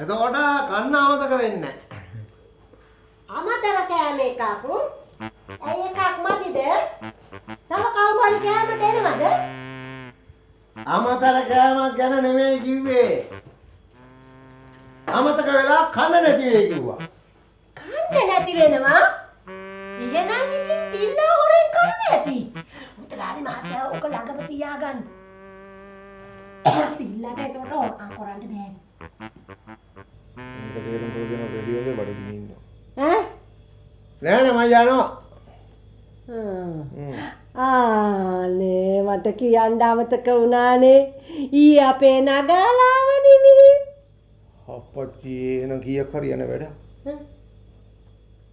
එතකොට කන්න අමතක වෙන්නේ අමතර කෑම එකක්. ඇයි එකක් මදිද? තව කවුරු හරි කෑමට එනවද? අමතර කෑමක් ගැන නෙමෙයි කිව්වේ. අමතක වෙලා කන්න නැති වෙයි කිව්වා. කන්න නැති වෙනවා? එහෙනම් ඉතින් තිල්ලා හොරෙන් කන්න ඇති. උතරානි මහත්තයා ඔක ළඟම තියාගන්න. තිල්ලාට ඒකට හොරකම් කරන්න බෑ. මේක තේරුම් කරගෙන රෙඩියෝ එකේ බඩගිනින් ඉන්නවා. ඈ? නෑ නෑ මම යනවා. ආනේ මට කියන්න අමතක වුණානේ. ඊ අපේ නගාලාව නිමි. අපච්චි එන කීයක් හරි යන වැඩ.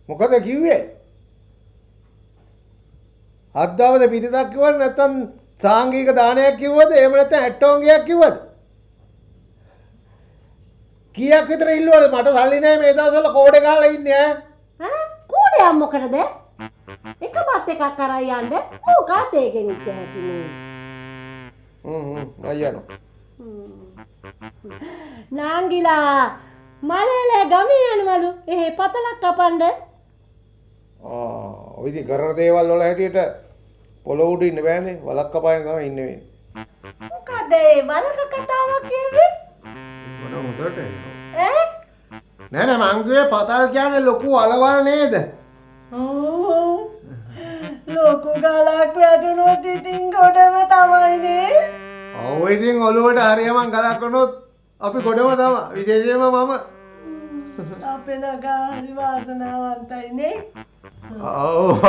මොකද කිව්වේ? අද්දාවද පිටතක් කිව්වද නැත්නම් සාංගික දානයක් කිව්වද? එහෙම නැත්නම් ඇට්ටෝංගයක් කිව්වද? කීයක් විතර ඉල්ලුවද? මට සල්ලි නැහැ මේ දවස්වල කෝඩේ ගහලා ඉන්නේ ඈ කෝඩයක් මොකටද? එකපත් එකක් කරා යන්න ඕකත් ඒකෙන් ඉච්ච හැකිනේ. අයියනෝ. නාංගිලා මලේල ගමේ යනවලු. එහෙ පතලක් කපන්න. ඔය ඉතින් කරන දේවල් වල හැටියට පොළොව උඩ ඉන්න බෑනේ. වලක් කපාගෙන තමයි ඉන්න වෙන්නේ. මොකද ඒ වලක කතාවක් කියන්නේ? මොන මොකටද? ඈ? නෑ නෑ මං කිව්වේ පතල් කියන්නේ ලොකු අලවල් නේද? ඕ ලොකු ගලක් වැටුනොත් ඉතින් ගොඩම තමයිනේ. ඔව් ඉතින් ඔළුවට හරියම ගලක් වුණොත් අපි ගොඩම තමයි. විශේෂයෙන්ම මම. අපේ නගා හරි වාසනාවන්තයිනේ. ඔව්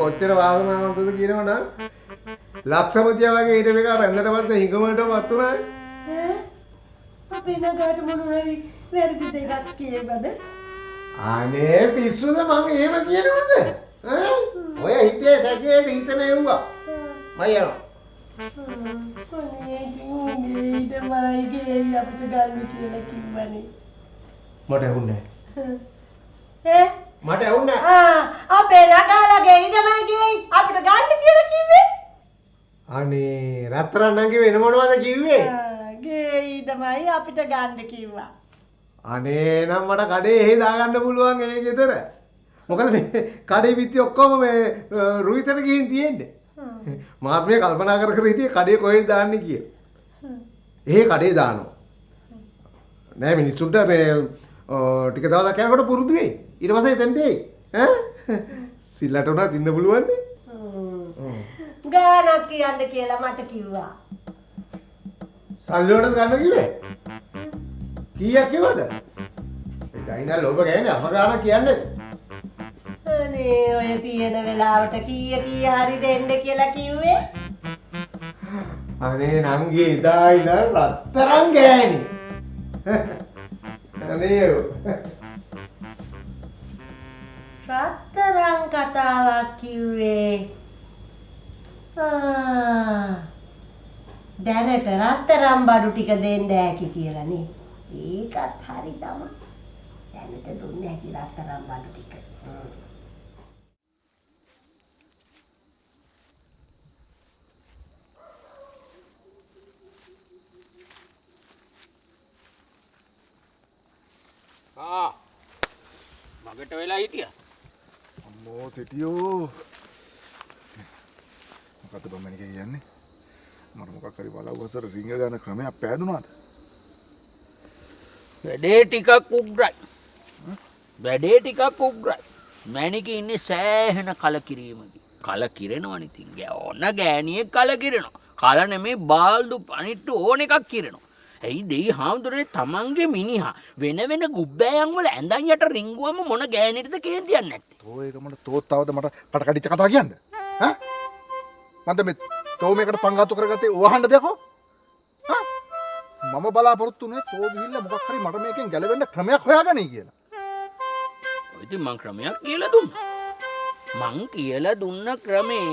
කොච්චර වාසනාවන්තද කියනවනම් ලක්ෂපතිය වගේ ඊට මේක බැඳලා පස්සේ හිඟමටවත් උනානේ. ඈ? අපේ නගාට මොන හරි වැරදි දෙයක් කියවද? අනේ පිස්සුද මම එහෙම කියනවද? ඈ? ඔය හිතේ සැකේට හිතන එව්වා. මම යනවා. මයිගේ අපිට ගන්න කියලා කිව්වනේ. මට ඇහුන්නේ ඈ? මට ඇහුන්නේ අපේ නගාලගේ ඊටමයි ගියේ අපිට ගන්න කියලා කිව්වේ. අනේ රත්තරන් නම් කිව්වේ වෙන මොනවද කිව්වේ? ගේ ඊටමයි අපිට ගන්න කිව්වා. අනේ නම් මට කඩේ එහෙ දාගන්න පුළුවන් ඒ ගෙදර. මොකද මේ කඩේ පිටි ඔක්කොම මේ රුයිතට ගිහින් තියෙන්නේ. මාත් මේ කල්පනා කර කර හිටියේ කඩේ කොහෙද දාන්නේ කියලා. එහෙ කඩේ දානවා. නෑ මිනිස්සුන්ට මේ ටික දවසක් යනකොට පුරුදු වෙයි. ඊට පස්සේ එතෙන්ට එයි. ඈ? සිල්ලට උනත් ඉන්න පුළුවන් නේ. ගානක් කියන්න කියලා මට කිව්වා. සල්ලි වලට ගන්න කිව්වේ? කීයක් කිව්වද? ඒ ගයිනා ලෝභ ගෑනේ අප ගාන කියන්නේ. අනේ ඔය තියෙන වෙලාවට කීය හරි දෙන්න කියලා කිව්වේ. අනේ නංගි එදා ඉඳන් රත්තරන් ගෑණි. අනේ රත්තරන් කතාවක් කිව්වේ. දැනට රත්තරන් බඩු ටික දෙන්න ඇති කියලා නේ. ඒකත් හරි තමයි. දැනට දුන්නේ ඇති රත්තරන් බඩු ටික. මගට වෙලා හිටියා. අම්මෝ සිටියෝ. මොකද බම්මනේ කියන්නේ? මට මොකක් හරි බලවසර රිංග ගන්න ක්‍රමයක් පෑදුනාද? වැඩේ ටිකක් උග්‍රයි. වැඩේ ටිකක් උග්‍රයි. මැනික ඉන්නේ සෑහෙන කලකිරීමකි. කලකිරෙනවනේ ඉතින්. ඕන ගෑණියෙක් කලකිරෙනවා. කල නෙමේ බාල්දු පණිට්ටු ඕන එකක් කිරෙනවා. ඇයි දෙයි හාමුදුරනේ තමන්ගේ මිනිහා වෙන වෙන ගුබ්බෑයන් වල ඇඳන් යට රිංගුවම මොන ගෑණියටද කේන්තියක් නැත්තේ. තෝ ඒක මට තෝත් තවද මට කට කඩිච්ච කතාව කියන්නේ. ඈ? මන්ද මේ තෝ මේකට පංගාතු කරගත්තේ ඕහන්න දෙයක්ෝ? ඈ? මම බලාපොරොත්තු උනේ තෝ ගිහිල්ලා මොකක් හරි මට මේකෙන් ගැලවෙන්න ක්‍රමයක් හොයාගන්නයි කියලා. ඔය ඉතින් මං ක්‍රමයක් කියලා දුන්නා. මං කියලා දුන්න ක්‍රමේ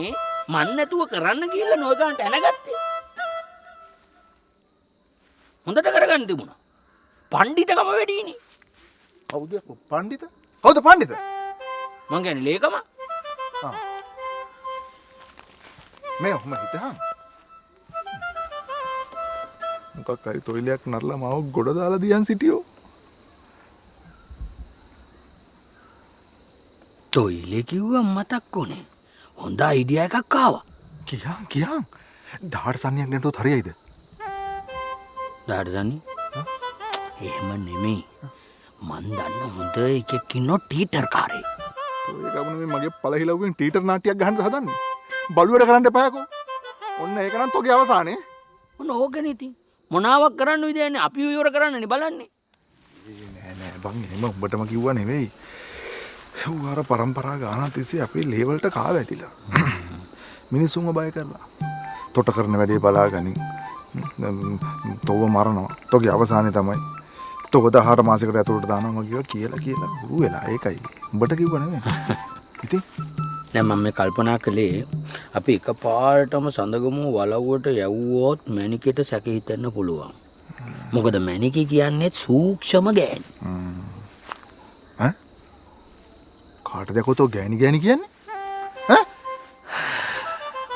මන් නැතුව කරන්න කියලා නෝගාන්ට ඇනගත්තේ. හොඳට කරගන්න තිබුණා. පණ්ඩිතකම වැඩිනේ. කවුද පණ්ඩිත? කවුද පණ්ඩිත? මං කියන්නේ ලේකම. මේ ඔහම හිටහන්. මොකක් හරි තොইলයක් නරලා මාව ගොඩ දාලා දියන් සිටියෝ. වැඩේ ටිකක් උග්‍රයි. වැඩේ ටිකක් උග්‍රයි. මැනික ඉන්නේ සෑහෙන කලකිරීමකි. කල නෙමේ බාල්දු පණිට්ටු ඕන එකක් කිරෙනවා. ඇයි දෙයි හාමුදුරනේ තමන්ගේ මිනිහා වෙන වෙන ගුබ්බෑයන් වල ඇඳන් යට රිංගුවම මොන ගෑණියටද කේන්තියක් නැත්තේ. ඔය ඒක මට තෝත් තවද මට කට කඩිච්ච කතාව කියන්නේ. තොයිලේ කිව්වා මතක් වුණේ. හොඳ අයිඩියා එකක් ආවා. කියන් දාඩ සන්නියක් නැටුවත් හරියයිද? දාඩසනි එහෙම නෙමෙයි. මන් දන්න හොඳ එකෙක් ඉන්නෝ ටීටර් කාරේ. ඔය ගමන මේ මගේ පළහිලව්වෙන් ටීටර් නාට්‍යයක් ගහන්න හදන්නේ. බලුවට කරන්න එපායකෝ. ඔන්න ඒක නම් තෝගේ අවසානේ. ඔන්න ඕකනේ ඉතින්. මොනාවක් කරන්න විදියක් නෑ. අපි ඉවර කරන්නනේ බලන්නේ. නෑ බං එහෙම උඹටම කිව්වා නෙවෙයි. ඌ අර પરම්පරා ගානක් තිස්සේ අපේ ලේවලට කාව ඇතිලා. මිනිස්සුන්ව බය කරලා. තොට කරන වැඩේ බලාගනින්. තෝව මරනවා. තෝගේ අවසානේ තමයි. තෝව 18 මාසයකට ඇතුළට දානවා කියලා හුරු වෙලා. ඒකයි. උඹට කිව්වා නෙවෙයි. ඉතින් දැන් මම මේ කල්පනා කළේ අපි එකපාරටම සඳගමු වලව්වට යවුවොත් මැනිකේට සැක හිතෙන්න පුළුවන්. මොකද මැනිකේ කියන්නේ සූක්ෂම ගෑණි. ඈ? කාටද කොතෝ ගෑණි කියන්නේ? ඈ?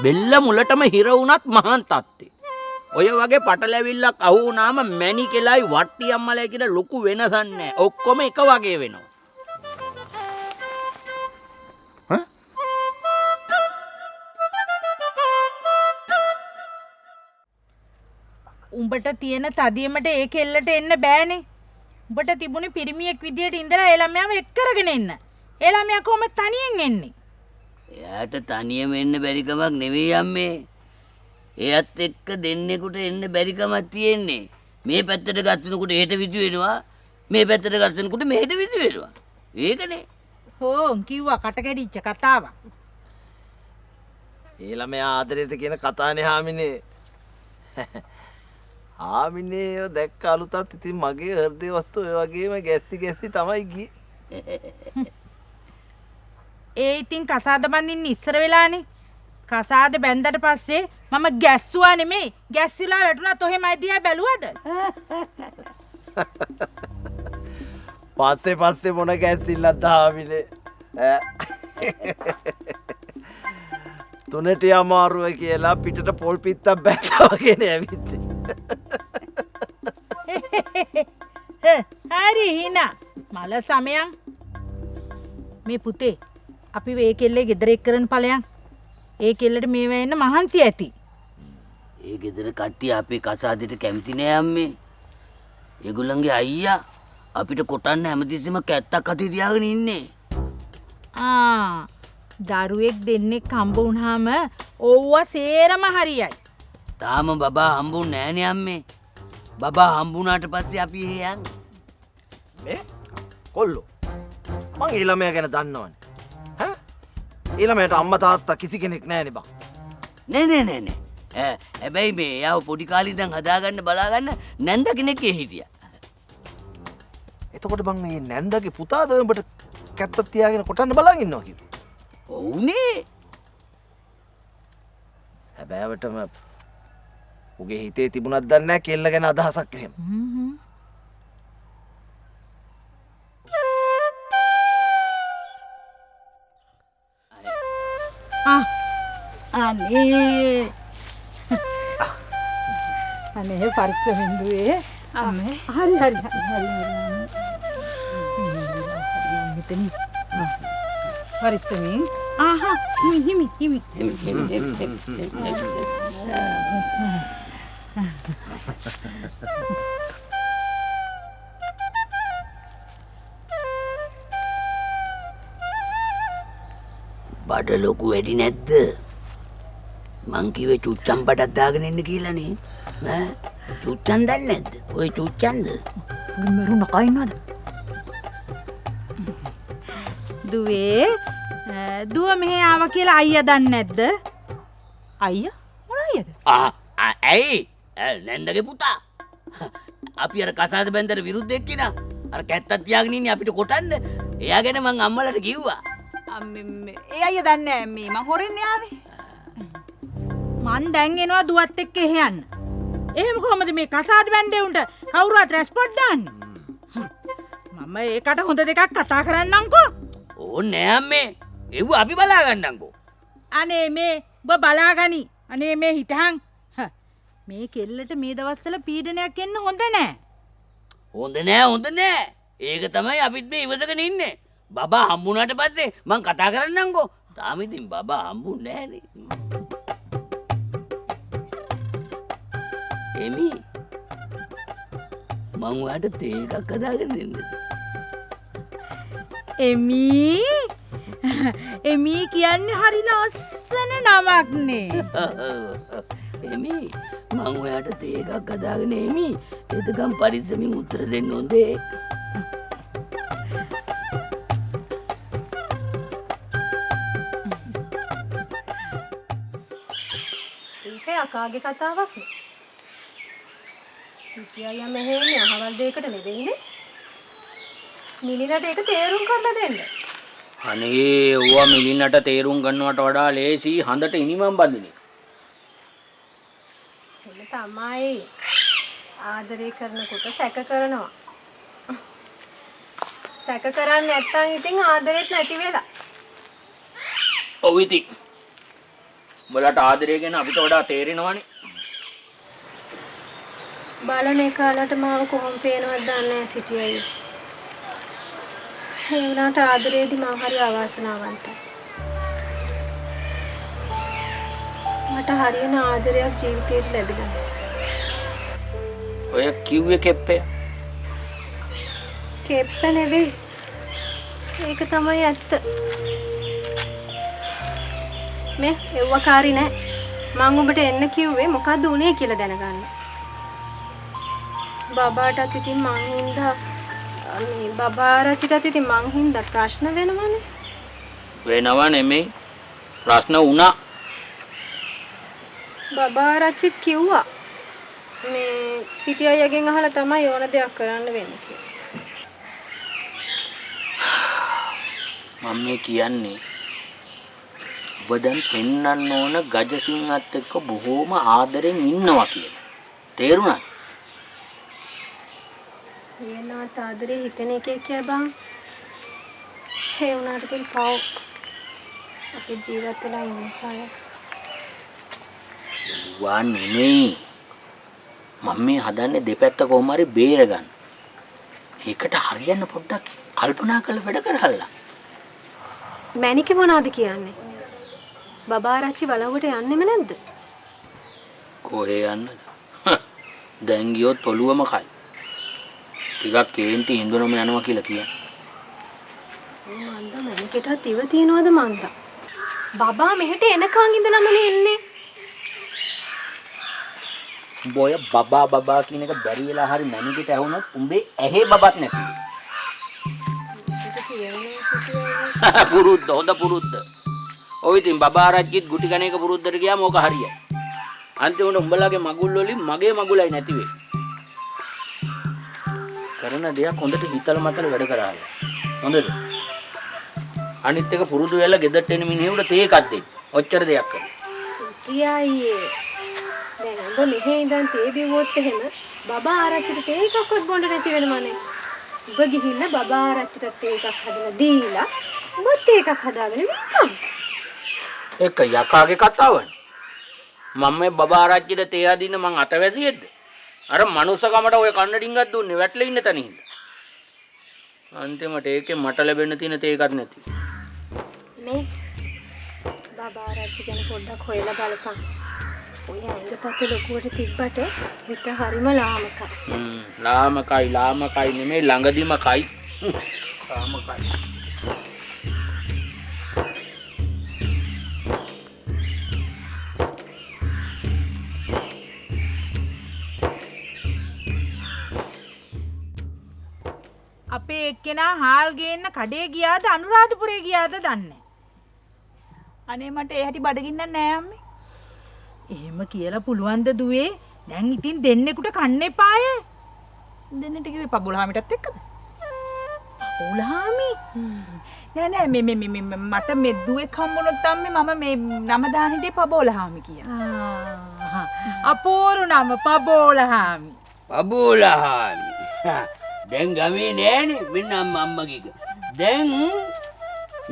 බෙල්ල මුලටම හිර වුණත් මහාන් තත්ත්වේ. ඔය වගේ පටලැවිල්ලක් අහු වුණාම මැනිකෙලයි වට්ටි අම්මලයි කියලා ලොකු වෙනසක් නැහැ. ඔක්කොම එක වගේ වෙනවා. උඹට තියෙන තදියමට ඒ කෙල්ලට එන්න බෑනේ. උඹට තිබුණේ පිරිමියෙක් විදියට ඉඳලා ඒ ළමයාව එක් කරගෙන එන්න. ඒ ළමයා කොහොමද තනියෙන් එන්නේ? එයාට තනියම එන්න බැරි කමක් නෙවෙයි අම්මේ. එයත් එක්ක දෙන්නෙකුට එන්න බැරි කමක් තියෙන්නේ. මේ පැත්තට ගත්තනකොට එහෙට විදි වෙනවා. මේ පැත්තට ගත්තනකොට මෙහෙට විදි වෙනවා. ඒකනේ. හෝ කිව්වා කට කැඩිච්ච කතාවක්. ඒ ළමයා ආදරයට කියන කතානේ හාමිනේ. ආමිනේ දැක්ක අලුතත් ඉතින් මගේ හෘදේ වස්තු ඔය වගේම ගැස්සි තමයි ගියේ. ඒ ඉතින් කසාද බඳින්න ඉස්සර වෙලානේ. කසාද බැන්දට පස්සේ මම ගැස්සුවා නෙමෙයි. ගැස්සිලා වැටුණත් ඔහෙමයි දිහා බැලුවද? පස්සේ මොන ගැස්සිල්ලක්ද හාමිනේ. තුනට අමාරුව කියලා පිටට පොල් පිත්තක් බැලුවා වගේනේ ඇවිත්. හරි හිනා මල සමයන් මේ පුතේ අපි ඒ කෙල්ලේ ගෙදර එක් කරන ඵලයන් ඒ කෙල්ලට මේ වෙන්න මහන්සි ඇති. ඒ ගෙදර කට්ටිය අපේ කසාදෙට කැමති නෑ අම්මේ. ඒගොල්ලන්ගේ අයියා අපිට කොටන්න හැමතිස්සෙම කැත්තක් අතේ තියාගෙන ඉන්නේ. දරුවෙක් දෙන්නෙක් හම්බ වුණාම ඕවා සේරම හරියයි. තාම බබා හම්බුන්නේ නෑනේ අම්මේ. බබා හම්බුණාට පස්සේ අපි එහෙ යන්නේ. මේ කොල්ලෝ මං ඒ ළමයා ගැන දන්නවනේ. ඈ? ඒ ළමයාට අම්මා තාත්තා කිසි කෙනෙක් නෑනේ බං. නෑ. හැබැයි මේ යාව පොඩි කාලේ ඉඳන් හදාගන්න බලාගන්න නැන්ද කෙනෙක් හිටියා. එතකොට බං මේ නැන්දගේ පුතාද උඹට කැත්තක් තියාගෙන කොටන්න බලන් ඉන්නවා කිව්වා. ඔව්නේ. හැබෑවටම උගේ හිතේ තිබුණත් දන්නේ නැහැ කෙල්ල ගැන අදහසක් එහෙම. අනේ පරික්ෂ බින්දුවේ අම්මේ හරි මෙතන පරික්ෂමින් හිමි බඩ ලොකු වැඩි නැද්ද? මං කිව්වේ චුච්චම් බඩක් දාගෙන ඉන්න කියලානේ. ඈ චුච්චම් දන්නේ නැද්ද? ඔය චුච්චම්ද? මරුණ කයින්වද? දුවේ දුව මෙහෙ ආවා කියලා අයියා දන්නේ නැද්ද? අයියා? මොන අයියාද? ඇයි? නැන්දගේ පුතා. අපි අර කසාද බැන්දට විරුද්ධෙක් කිනා. අර කැත්තක් තියාගෙන ඉන්නේ අපිට කොටන්න. එයා ගැන මං අම්මලට කිව්වා. ඒ අයියා දන්නේ නැහැ මේ මං හොරෙන් ආවේ. මං දැන් එනවා දුවත් එක්ක එහෙ යන්න. එහෙම කොහමද මේ කසාද බැන්දේ උන්ට කවුරුවත් රෙස්පොන්ඩ් දාන්නේ? මම ඒකට හොඳ දෙකක් කතා කරන්නම්කෝ. ඕනේ නෑ අම්මේ. ඒව අපි බලා ගන්නම්කෝ. අනේ මේ ඔබ බලාගනි. අනේ මේ හිටහන්. මේ කෙල්ලට මේ දවස්වල පීඩනයක් එන්න හොඳ නෑ. හොඳ නෑ. ඒක තමයි අපිත් මේ ඉවසගෙන ඉන්නේ. බබා හම්බුනාට පස්සේ මං කතා කරන්නම්කෝ. තාම ඉතින් බබා හම්බුන්නේ නැහනේ. එමි මං ඔයාට තේ එකක් හදාගෙන දෙන්නද? එමී කියන්නේ හරි ලස්සන නමක්නේ. එමි මං ඔයාට තේ එකක් හදාගෙන එමි. එතකම් පරිස්සමින් උත්තර දෙන්න හොඳේ. ඒක අකාගේ කතාවක් නේ. සිටියා මෙහෙන්නේ අහවල් දෙයකට නෙවෙයිනේ. මිලිනට ඒක තේරුම් කරලා දෙන්න. අනේ ඌවා මිලින්නට තේරුම් ගන්නවට වඩා ලේසි හඳට ඉනිමම් බඳින එක. එන්න තමයි ආදරය කරනකොට සැක කරනවා. සැක කරන්නේ නැත්තම් ඉතින් ආදරෙත් නැති වෙලා. ඔව් ඉතින්. උඹලට ආදරය ගැන අපිට වඩා තේරෙනවනේ. බලන එකාලට මාව කොහොම පේනවද දන්නේ නැහැ සිටියයි. ඒ වුණාට ආදරේදී මම හරි අවාසනාවන්තයි. මට හරියන ආදරයක් ජීවිතේට ලැබිලා නැහැ. ඔය කිව්වේ කෙප්පේ. කෙප්ප නෙවෙයි. ඒක තමයි ඇත්ත. මේ එව්වකාරි නෑ. මං ඔබට එන්න කිව්වේ මොකද්ද උනේ කියලා දැනගන්න. බබාටත් ඉතින් මං හින්දා මේ බබා රචිටත් ඉතින් මං හින්දා ප්‍රශ්න වෙනවනේ. වෙනව නෙමෙයි. ප්‍රශ්න වුණා. බබා රචිත් කිව්වා මේ සිටි අයගෙන් අහලා තමයි ඕන දෙයක් කරන්න වෙන්නේ කියලා. මම මේ කියන්නේ ඔබ දැන් පෙන්වන්න ඕන ගජසිංහත් එක්ක බොහෝම ආදරෙන් ඉන්නවා කියලා. තේරුණාද? ඊයනවත් ආදරේ හිතෙන එකේ කිය බං. ඒ වුණාට ඉතින් පව් අපි ජීවත් වෙලා ඉන්නේ පාය. වා නෙමෙයි. මම මේ හදන්නේ දෙපැත්ත කොහොම හරි බේරගන්න. ඒකට හරියන්න පොඩ්ඩක් කල්පනා කරලා වැඩ කරහල්ලා. මැනික මොනවද කියන්නේ? බබා රච්චි බලවට යන්නෙම නැද්ද? කොහේ යන්නද? දැන් ගියොත් ඔළුවම කයි. ටිකක් කේන්ති හින්දුනම යනවා කියලා කියන්නේ. මන්ද මැනිකටත් ඉව තියනවද මන්ද? බබා මෙහෙට එනකන් ඉඳලම ඉන්නේ. බොය බබා කියන එක බැරි වෙලා හරි මැනිකට ඇහුනොත් උඹේ ඇහි බබත් නැති. පුරුද්ද හොඳ පුරුද්ද. ඔය ඉතින් බබා රජ්ජිත් ගුටි කණ එක පුරුද්දට ගියාම ඕක හරියයි. අන්තිමට උඹලාගේ මගුල් වලින් මගේ මගුලයි නැති වෙයි. කරන දෙයක් හොඳට හිතල මතල වැඩ කරාල. හොඳද? අනිත් එක පුරුදු වෙලා ගෙදරට එන මිනිහෙකුට තේ එකක් දෙන්න. ඔච්චර දෙයක් කරන්න. සිටියයි. දැන් ඔබ මෙහෙ ඉඳන් තේ බිව්වොත් එහෙම බබා ආරච්චිට තේ එකක්වත් බොන්න නැති වෙනවනේ. ඔබ ගිහිල්ලා බබා ආරච්චිට තේ එකක් හදලා දීලා ඔබත් තේ එකක් හදාගෙන ඉන්නම්. ඒක යකාගේ කතාවනේ. මම මේ බබා ආරච්චිට තේ අදින්න මං අතවැසියෙද්ද? අර මනුස්සකමට ඔය කන්න ඩිංගක් දුන්නේ වැටලා ඉන්න තැන හින්දා. අන්තිමට ඒකේ මට ලැබෙන්න තියෙන තේ එකක් නැති. මේ බබා ආරච්චි ගැන පොඩ්ඩක් හොයලා බලපන්. ඔය ඇඟපත ලොකුවට තිබ්බට හිත හරිම ලාමකයි. ලාමකයි නෙමෙයි ළඟදිම කයි. ලාමකයි. අපේ එක්කෙනා හාල් ගේන්න කඩේ ගියාද අනුරාධපුරේ ගියාද දන්නේ. අනේ මට ඒ හැටි බඩගින්න නෑ අම්මේ. එහෙම කියලා පුළුවන්ද දුවේ? දැන් ඉතින් දෙන්නෙකුට කන්න එපාය. දෙන්නෙට කිව්වේ පබුලහාමිටත් එක්කද? පබුලහාමි? නෑ මේ මට මේ දුවේ හම්බුනොත් අම්මේ මම මේ නම දාන හිටියේ පබෝලහාමි කියලා. අපෝරු නම පබෝලහාමි. පබෝලහාමි. දැන් ගමේ නෑනේ මෙන්න අම්මගේ. දැන්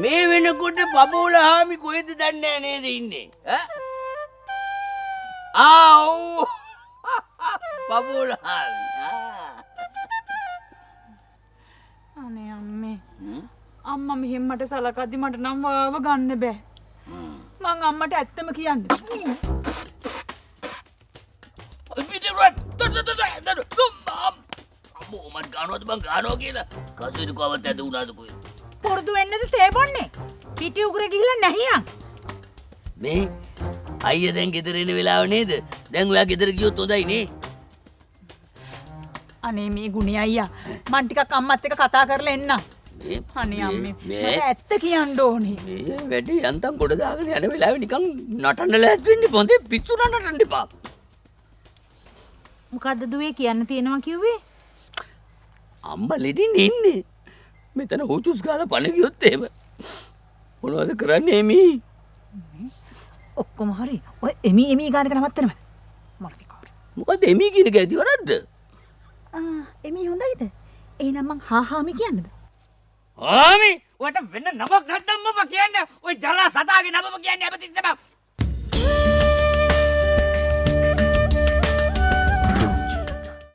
මේ වෙනකොට පබෝලහාමි කොහෙද දන්නේ නේද ඉන්නේ? ආව් පබෝලහාමි. අනේ අම්මේ අම්මා මෙහෙම මට සලකද්දි මට නම් වාව ගන්න බෑ. මං අම්මට ඇත්තම කියන්නේ. අම්මෝ මට ගානවද බං ගානවා කියලා කසුදු කවවත් ඇද උනාද කොයි පුරුදු වෙන්නද තේ බොන්නේ? පිටි උගුර ගිහිල්ලා නැහියන්. මේ අයියා දැන් ගෙදර එන වෙලාව නේද? දැන් ඔයා ගෙදර ගියොත් හොඳයි නේ. අනේ මේ ගුණි අයියා මං ටිකක් අම්මත් එක්ක කතා කරලා එන්නම්. අනේ අම්මේ මට ඇත්ත කියන්න ඕනේ. මේ වැඩි යන්තම් ගොඩ දාගෙන යන වෙලාවේ නිකන් නටන්න ලෑස්ති වෙන්න පොන්දේ පිස්සු නටන්න එපා. මොකද්ද දුවේ කියන්න තියෙනවා කිව්වේ? අම්මා ලෙඩින් ඉන්නේ. මෙතන හොචුස් ගාලා පණ ගියොත් එහෙම මොනවද කරන්නේ මේ? ඔක්කොම හරි. ඔය එමි ගානක නවත්තනවද? මොන විකාර. මොකද එමි කියන එක ඇති වරද්ද? එමි හොඳයිද? එහෙනම් මං හාමි කියන්නද? ආමි ඔයාට වෙන නමක් නැත්නම් මම කියන්නේ ඔය ජරා සතාගේ නමම කියන්නේ අපතිස්ස බං.